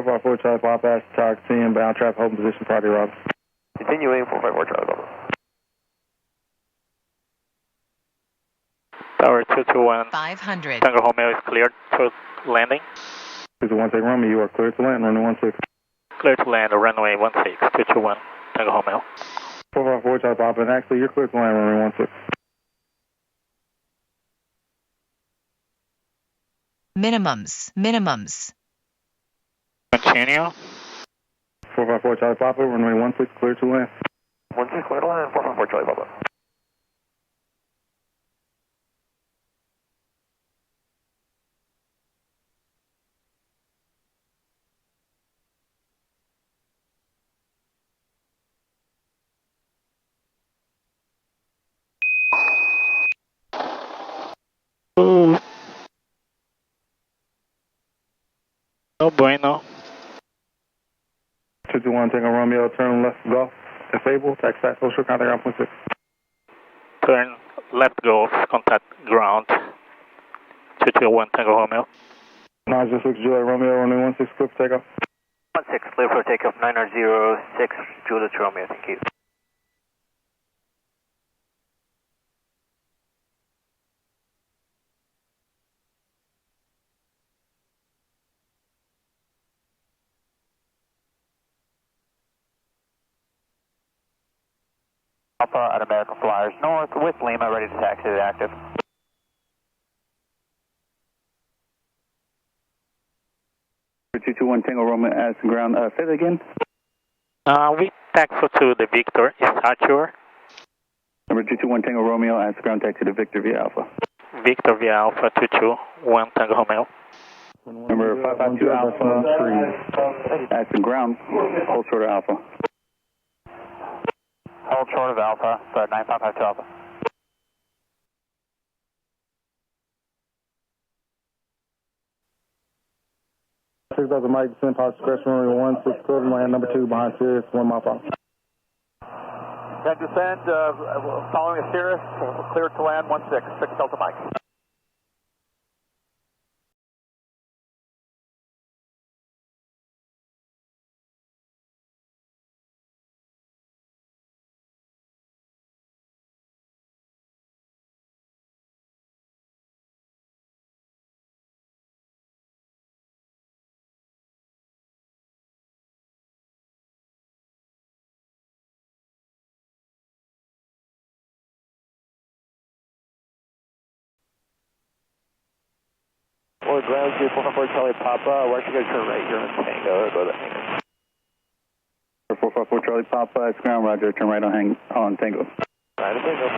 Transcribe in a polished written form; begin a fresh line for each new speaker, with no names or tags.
454 Charlie Papa, Ash Target C inbound, traffic holding position, priority Rob.
Continuing 454 Charlie Papa.
Tower 221.
500.
Tango Romeo is cleared to landing.
221 take Romeo, you are clear to land, runway 16.
Clear to land, runway 16, 221, Tango Romeo.
454 Charlie Papa, and actually you're clear to land, runway 16.
Minimums.
Continue.
454 Charlie Papa, runway 16, clear to land.
16 clear to land, 454 Charlie Papa.
Ooh. No bueno.
221 Tango Romeo, turn left Golf, disable, tax fast, social contact ground 6.
Turn left Golf, contact ground. 221 Tango Romeo.
906 Juliet Romeo, runway 16, clear for takeoff.
16 clear for takeoff, 906 Juliet Romeo, thank you. Alpha at American Flyers North with Lima, ready to taxi to active.
Number 221 Tango Romeo, Addison ground, say that again.
We taxi to the Victor, is Archer.
Number 221 Tango Romeo, Addison ground, taxi to Victor via Alpha.
Victor via Alpha 221 Tango Romeo.
Number 552 Alpha, Addison ground, hold short of Alpha.
Hold short of Alpha, sorry, 9552 Alpha.
Six thousand Mike, descend positive discretion, runway 16, clear to land, number 2 behind Cirrus, 1 mile off.
Can descend, following a Cirrus, clear to land, 16, 6 Delta Mike. Or ground 454 Charlie Papa, why don't you go turn right here on Tango, go to hangar.
454 Charlie Papa, it's ground, roger, turn right on Tango.
Right on Tango.